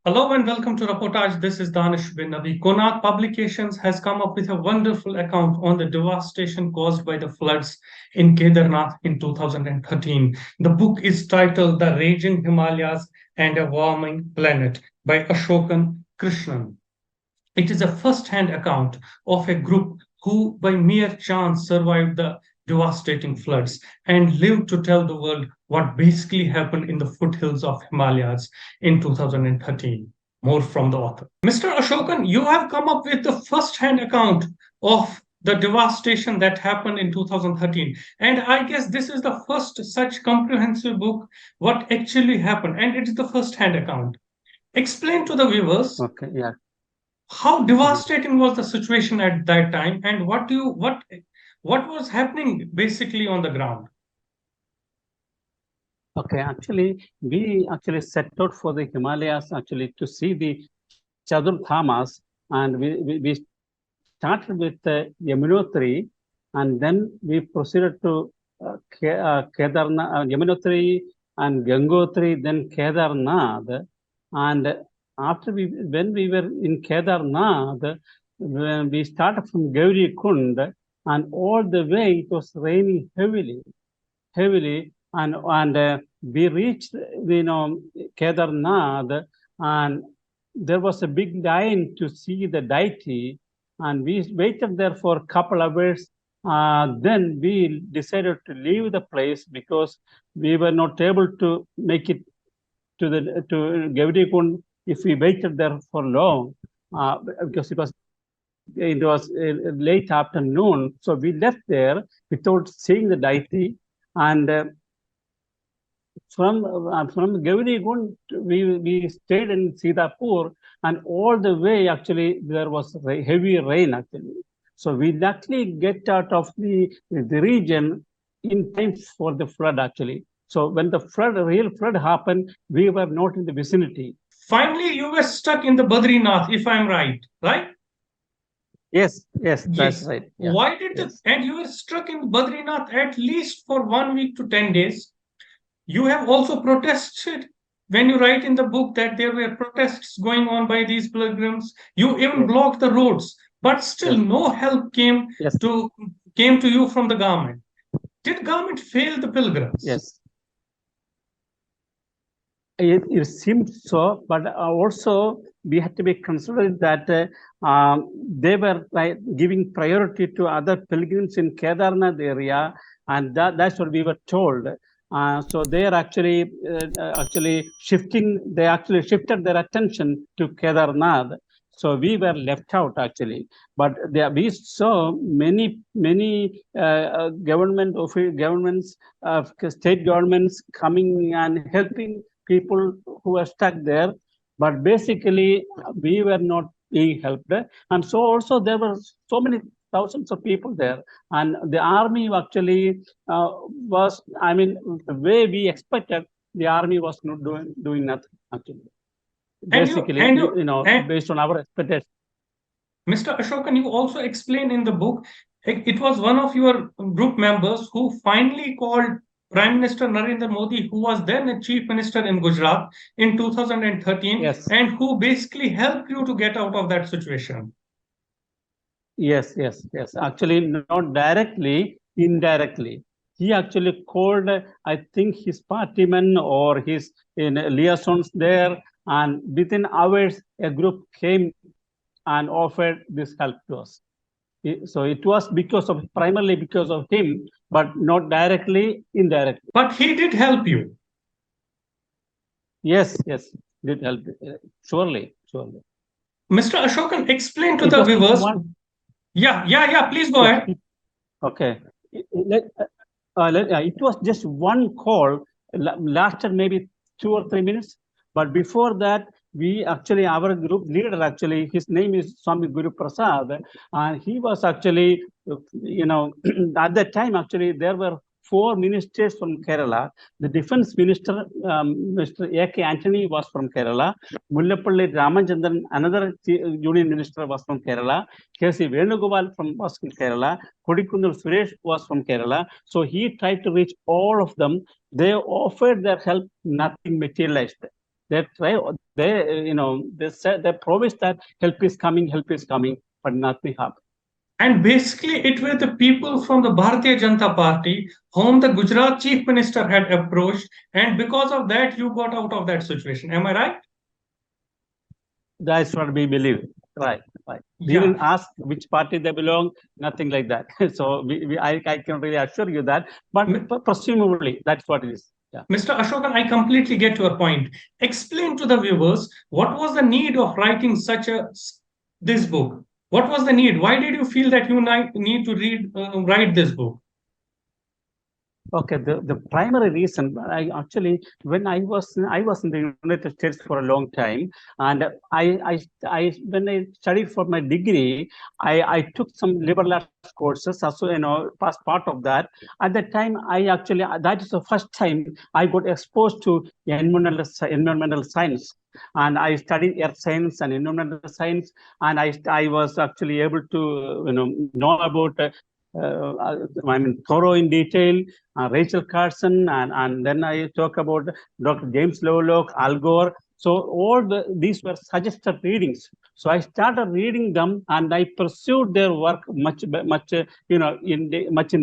Hello and welcome to Reportage. This is Danish bin Nabi. Konark Publications has come up with a wonderful account on the devastation caused by the floods in Kedarnath in 2013. The book is titled The Raging Himalayas and a Warming Planet by Asokan Krishnan. It is a first-hand account of a group who, by mere chance, survived the devastating floods and lived to tell the world what basically happened in the foothills of Himalayas in 2013. More from the author. Mr. Ashokan, you have come up with the first-hand account of the devastation that happened in 2013. And I guess this is the first such comprehensive book, what actually happened. And it is the first-hand account. Explain to the viewers Okay, yeah. how devastating was the situation at that time and what was happening basically on the ground. Okay, actually, we actually set out for the Himalayas actually to see the Char Dhamas, and we started with Yamunotri, and then we proceeded to Kedarnath, Yamunotri and Gangotri, then Kedarnath, and when we were in Kedarnath, we started from Gauri Kund, and all the way it was raining heavily, and we reached Kedarnath, and there was a big line to see the deity, and we waited there for a couple of hours. Then we decided to leave the place because we were not able to make it to Gauri Kund if we waited there for long, because it was late afternoon. So we left there without seeing the deity, and from Gauri Kund, we stayed in Sitapur, and all the way actually there was heavy rain actually. So we luckily get out of the region in time for the flood actually. So when the real flood happened, we were not in the vicinity. Finally, you were stuck in the Badrinath, if I'm right? Yes, that's Yes. right. Yeah. Why did Yes. and you were stuck in Badrinath at least for 1 week to 10 days. You have also protested when you write in the book that there were protests going on by these pilgrims. You even Yes. blocked the roads, but still Yes. no help came Yes. to you from the government. Did government fail the pilgrims? Yes. It seems so, but also we had to be considered that they were giving priority to other pilgrims in Kedarnath area, and that's what we were told. So they are actually shifting. They actually shifted their attention to Kedarnath. So we were left out actually, but we saw many governments, state governments coming and helping people who were stuck there, but basically we were not being helped, and so also there were so many thousands of people there, and the army actually was, I mean, the way we expected, the army was not doing nothing actually. Basically, based on our expectations. Mr. Ashokan, you also explain in the book, it was one of your group members who finally called Prime Minister Narendra Modi, who was then a chief minister in Gujarat in 2013, yes, and who basically helped you to get out of that situation. Yes. Actually, not directly, indirectly. He actually called, I think, his partymen or his liaisons there, and within hours, a group came and offered this help to us. So it was primarily because of him, but not directly, indirectly. But he did help you. Yes, did help. Surely. Mr. Ashokan, explain to the viewers. Yeah, please go ahead. Okay. It was just one call, lasted maybe 2 or 3 minutes. But before that, our group leader, actually, his name is Swami Guru Prasad, and he was actually, at that time, actually, there were 4 ministers from Kerala. The defense minister, Mr. A.K. Antony, was from Kerala. Mullapalli Ramachandran, another union minister, was from Kerala. K.C. Venugopal was from Kerala. Kodikkunnu Suresh was from Kerala. So he tried to reach all of them. They offered their help, nothing materialized. they try, they said, they promised that help is coming, but nothing happened. And basically, it were the people from the Bharatiya Janata Party whom the Gujarat Chief Minister had approached, and because of that, you got out of that situation. Am I right? That's what we believe. Right. We didn't ask which party they belong, nothing like that. So I can really assure you that, but presumably that's what it is. Yeah. Mr. Ashokan, I completely get your point. Explain to the viewers what was the need of writing this book. What was the need? Why did you feel that you need to write this book? Okay, the primary reason, when I was in the United States for a long time, and when I studied for my degree, I took some liberal arts courses, also as part of that. At that time, that is the first time I got exposed to environmental science, and I studied earth science and environmental science, and I was actually able to know about. Thorough in detail, Rachel Carson, and then I talk about Dr. James Lovelock, Al Gore. So all these were suggested readings. So I started reading them, and I pursued their work much in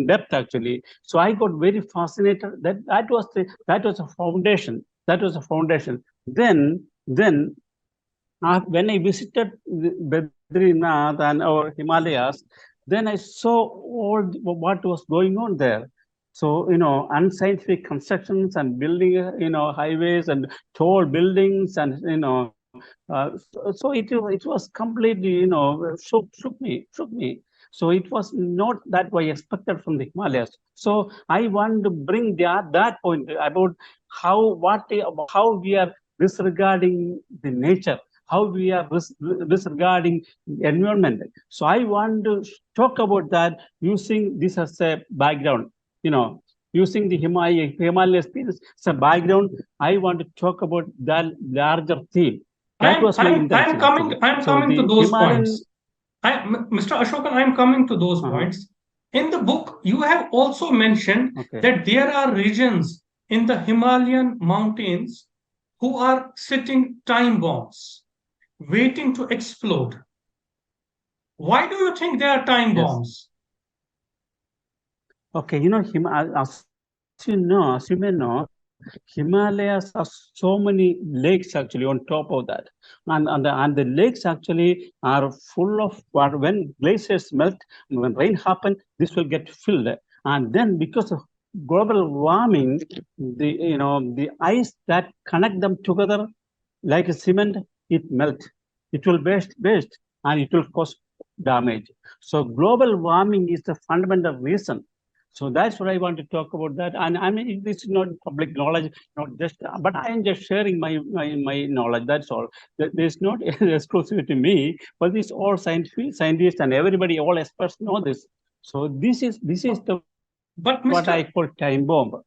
depth actually. So I got very fascinated. That was a foundation. That was a foundation. Then when I visited Badrinath and our Himalayas, then I saw what was going on there. So, unscientific constructions and building, highways and tall buildings, and, so it was completely, shook me. So it was not that I expected from the Himalayas. So I want to bring that point about how we are disregarding the nature, how we are disregarding environment. So I want to talk about that using this as a background, using the Himalayas as a background. I want to talk about that larger theme. That was my intention. I'm coming to those points. Mr. Ashokan, I'm coming to those points. In the book, you have also mentioned that there are regions in the Himalayan mountains who are sitting time bombs, waiting to explode. Why do you think they are time bombs? Okay, as you may know, Himalayas have so many lakes actually on top of that, and the lakes actually are full of water. When glaciers melt, when rain happens, this will get filled, and then because of global warming, the ice that connect them together like a cement, it melt. It will burst, and it will cause damage. So global warming is the fundamental reason. So that's what I want to talk about that. And I mean, this is not public knowledge, but I am just sharing my knowledge. That's all. There's not exclusive to me, but this all scientists and everybody, all experts know this. So this is what I call time bomb.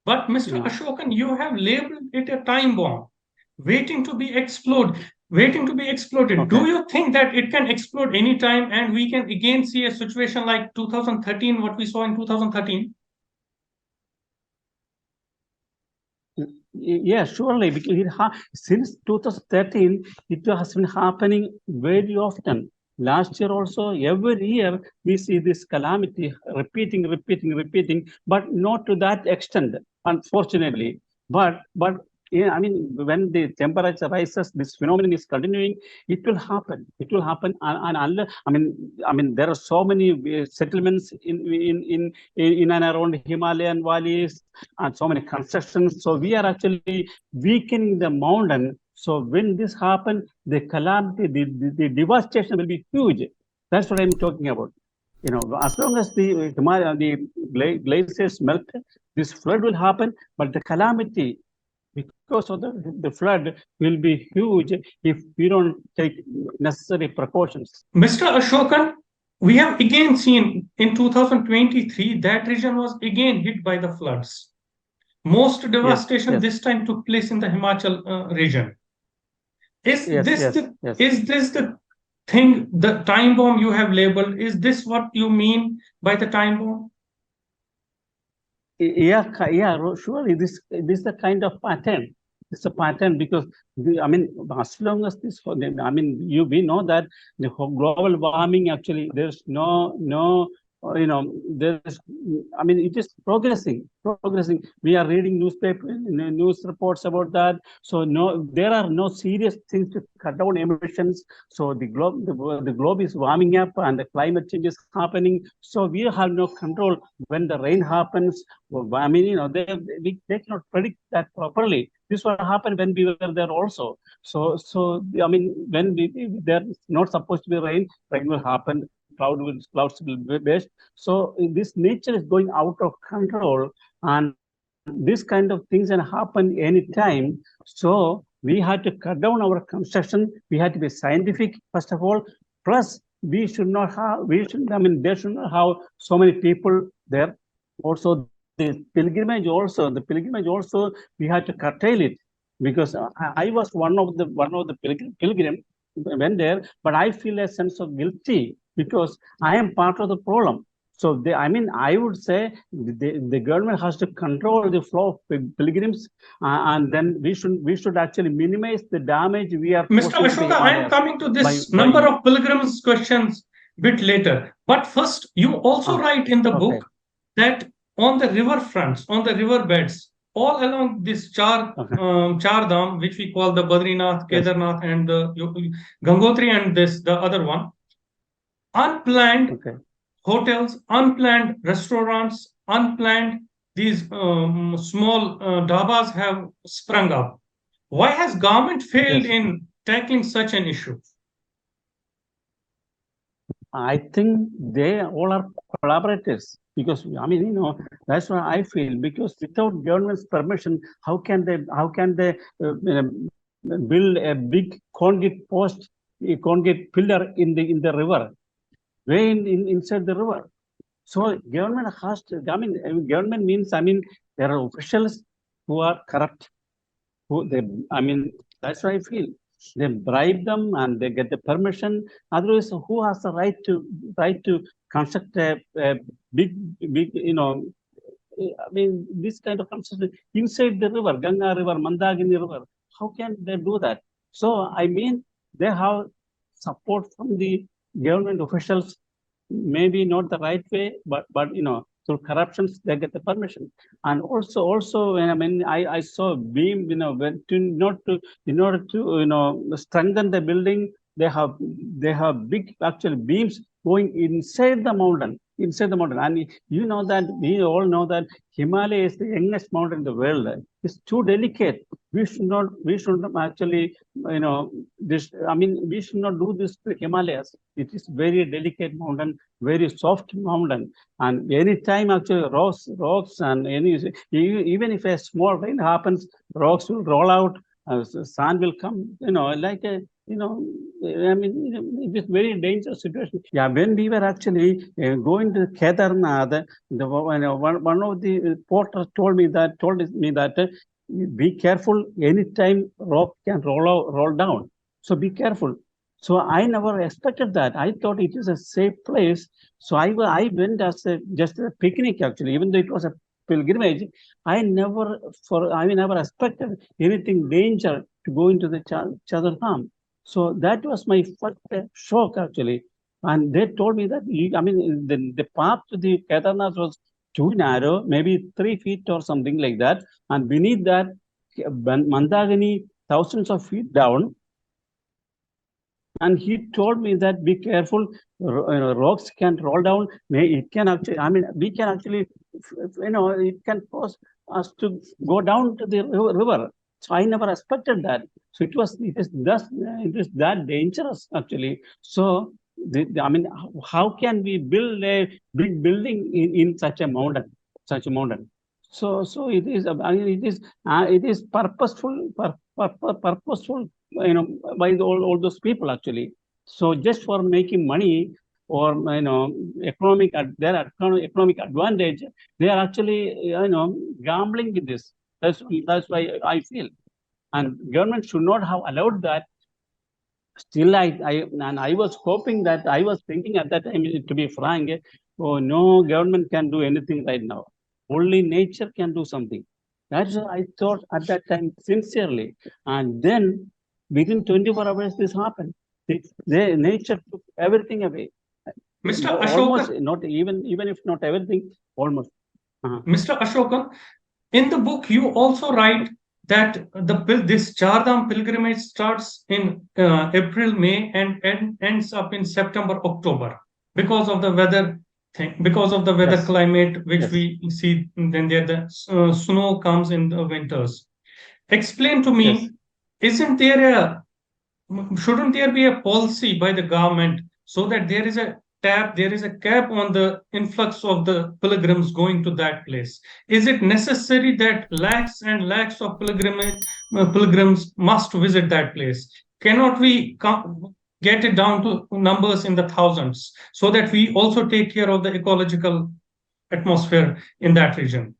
But Mr. Ashokan, you have labeled it a time bomb, waiting to be exploded. Okay. Do you think that it can explode anytime and we can again see a situation like 2013, what we saw in 2013? Yeah, surely, because since 2013, it has been happening very often. Last year also, every year, we see this calamity repeating, but not to that extent, unfortunately. But yeah, I mean, when the temperature rises, this phenomenon is continuing. It will happen. And I mean, there are so many settlements in and around Himalayan valleys, and so many constructions. So we are actually weakening the mountain. So when this happens, the calamity, the devastation will be huge. That's what I'm talking about. As long as the glaciers melt, this flood will happen, but the calamity because of the flood will be huge if we don't take necessary precautions. Mr. Ashokan, we have again seen in 2023 that region was again hit by the floods. Most devastation this time took place in the Himachal region. Is this the thing, the time bomb you have labeled? Is this what you mean by the time bomb? Yeah, surely this is the kind of pattern. it's a pattern because as long as this, we know that the global warming actually there's no there's it is progressing. We are reading news reports about that. So there are no serious things to cut down emissions. So the globe is warming up and the climate change is happening. So we have no control when the rain happens. They cannot predict that properly. This will happen when we were there also. So when there is not supposed to be rain will happen. Clouds will burst. So this nature is going out of control, and this kind of things can happen anytime. So we had to cut down our construction. We had to be scientific first of all. Plus, there should not have so many people there. Also, the pilgrimage also we had to curtail it, because I was one of the pilgrim went there, but I feel a sense of guilty because I am part of the problem. So I would say the government has to control the flow of pilgrims, and then we should actually minimize the damage we are. Mr. Ashoka, I am coming to this number of pilgrims questions bit later. But first, you also write in the book that on the river fronts, on the river beds, all along this Char Dham, which we call the Badrinath, Kedarnath, and the Gangotri, and the other one, unplanned hotels, unplanned restaurants, unplanned these small dhabas have sprung up. Why has government failed in tackling such an issue? I think they all are collaborators, because that's what I feel. Because without government's permission, how can they build a big concrete post, a concrete pillar in the river, way inside the river? So government has to. Government means there are officials who are corrupt. That's what I feel. They bribe them and they get the permission. Otherwise, who has the right to construct a big, this kind of construction inside the river, Ganga River, Mandakini River? How can they do that? So they have support from the government officials. Maybe not the right way, but through corruptions they get the permission. And also when I saw beam, in order to strengthen the building, they have big actual beams going inside the mountain. And we all know that Himalaya is the youngest mountain in the world. It's too delicate. We should not actually, we should not do this to Himalayas. It is very delicate mountain, very soft mountain. And anytime actually rocks and even if a small rain happens, rocks will roll out, sand will come, it is very dangerous situation. Yeah, when we were actually going to Kedarnath, one of the porters told me that be careful, anytime rock can roll down. So be careful. So I never expected that. I thought it is a safe place. So I went as just a picnic actually, even though it was a pilgrimage. I never expected anything danger to go into the Char Dham. So that was my first shock actually. And they told me that the path to the Kedarnath was too narrow, maybe 3 feet or something like that. And beneath that, Mandakini, thousands of feet down. And he told me that be careful, rocks can roll down. It can actually, we can actually, it can cause us to go down to the river. So I never expected that. So it is that dangerous actually. So how can we build a big building in such a mountain? So it is purposeful, by all those people actually. So just for making money or economic advantage, they are actually gambling with this. That's why I feel, and government should not have allowed that. Still, I was hoping that, I was thinking at that time, to be frank, no government can do anything right now. Only nature can do something. That's what I thought at that time sincerely. And then within 24 hours, this happened. Nature took everything away. Mr. Almost, Ashokan, not even if not everything, almost. Mr. Ashokan, in the book, you also write that this Char Dham pilgrimage starts in April, May, and ends up in September, October because of the weather thing, because of the weather Yes. climate which Yes. we see. Then there the snow comes in the winters. Explain to me, Yes. isn't there a shouldn't there be a policy by the government so that there is a cap on the influx of the pilgrims going to that place? Is it necessary that lakhs and lakhs of pilgrims must visit that place? Cannot we get it down to numbers in the thousands so that we also take care of the ecological atmosphere in that region?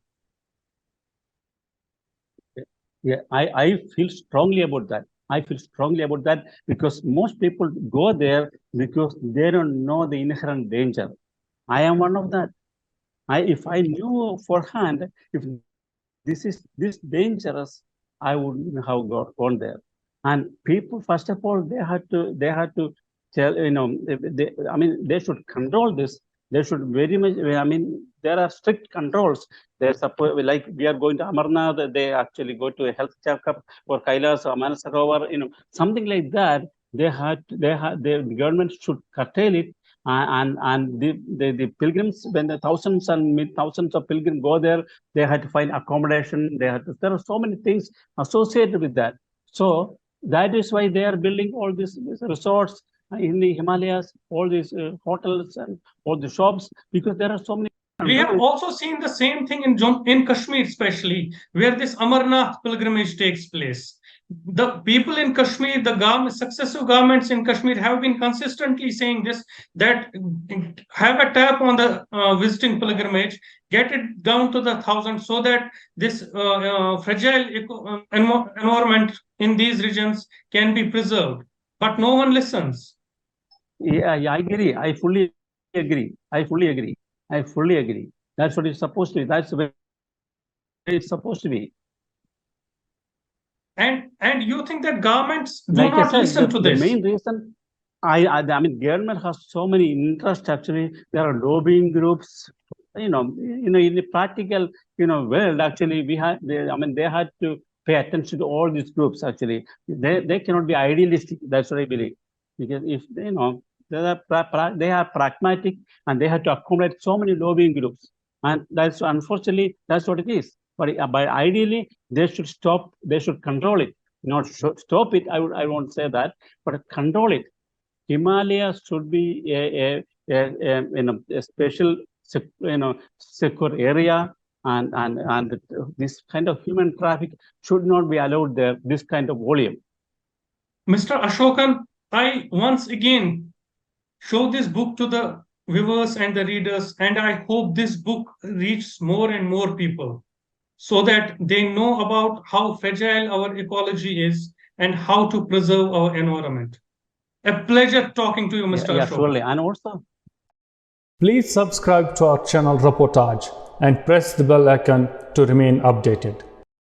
Yeah, I feel strongly about that. I feel strongly about that because most people go there because they don't know the inherent danger. I am one of that. If I knew forehand, if this is this dangerous, I wouldn't have gone there. And people, first of all, they had to tell, I mean, they should control this. They should very much, I mean, there are strict controls. There's like we are going to Amarnath, they actually go to a health checkup or Kailas or Manasarovar, something like that. The government should curtail it. And the pilgrims, when the thousands of pilgrims go there, they had to find accommodation. There are so many things associated with that. So that is why they are building all these resorts in the Himalayas, all these hotels and all the shops, because there are so many. We have also seen the same thing in Kashmir, especially where this Amarnath pilgrimage takes place. The people in Kashmir, successive governments in Kashmir have been consistently saying this, that have a tap on the visiting pilgrimage, get it down to the thousands so that this fragile environment in these regions can be preserved. But no one listens. Yeah, I agree. I fully agree. That's what it's supposed to be. That's the way it's supposed to be. And you think that governments do Like not I said, listen to this? The main reason, I mean, government has so many interests. Actually, there are lobbying groups. In the practical, world, actually, they had to pay attention to all these groups. Actually, they cannot be idealistic. That's what I believe, because if they are pragmatic and they have to accommodate so many lobbying groups, and that's unfortunately that's what it is. But ideally, they should stop. They should control it. Not stop it. I won't say that, but control it. Himalayas should be a special secure area, and this kind of human traffic should not be allowed there. This kind of volume. Mr. Ashokan, I once again show this book to the viewers and the readers, and I hope this book reaches more and more people so that they know about how fragile our ecology is and how to preserve our environment. A pleasure talking to you, Mr. Yeah, Ashokan. surely. And also, please subscribe to our channel Reportage and press the bell icon to remain updated.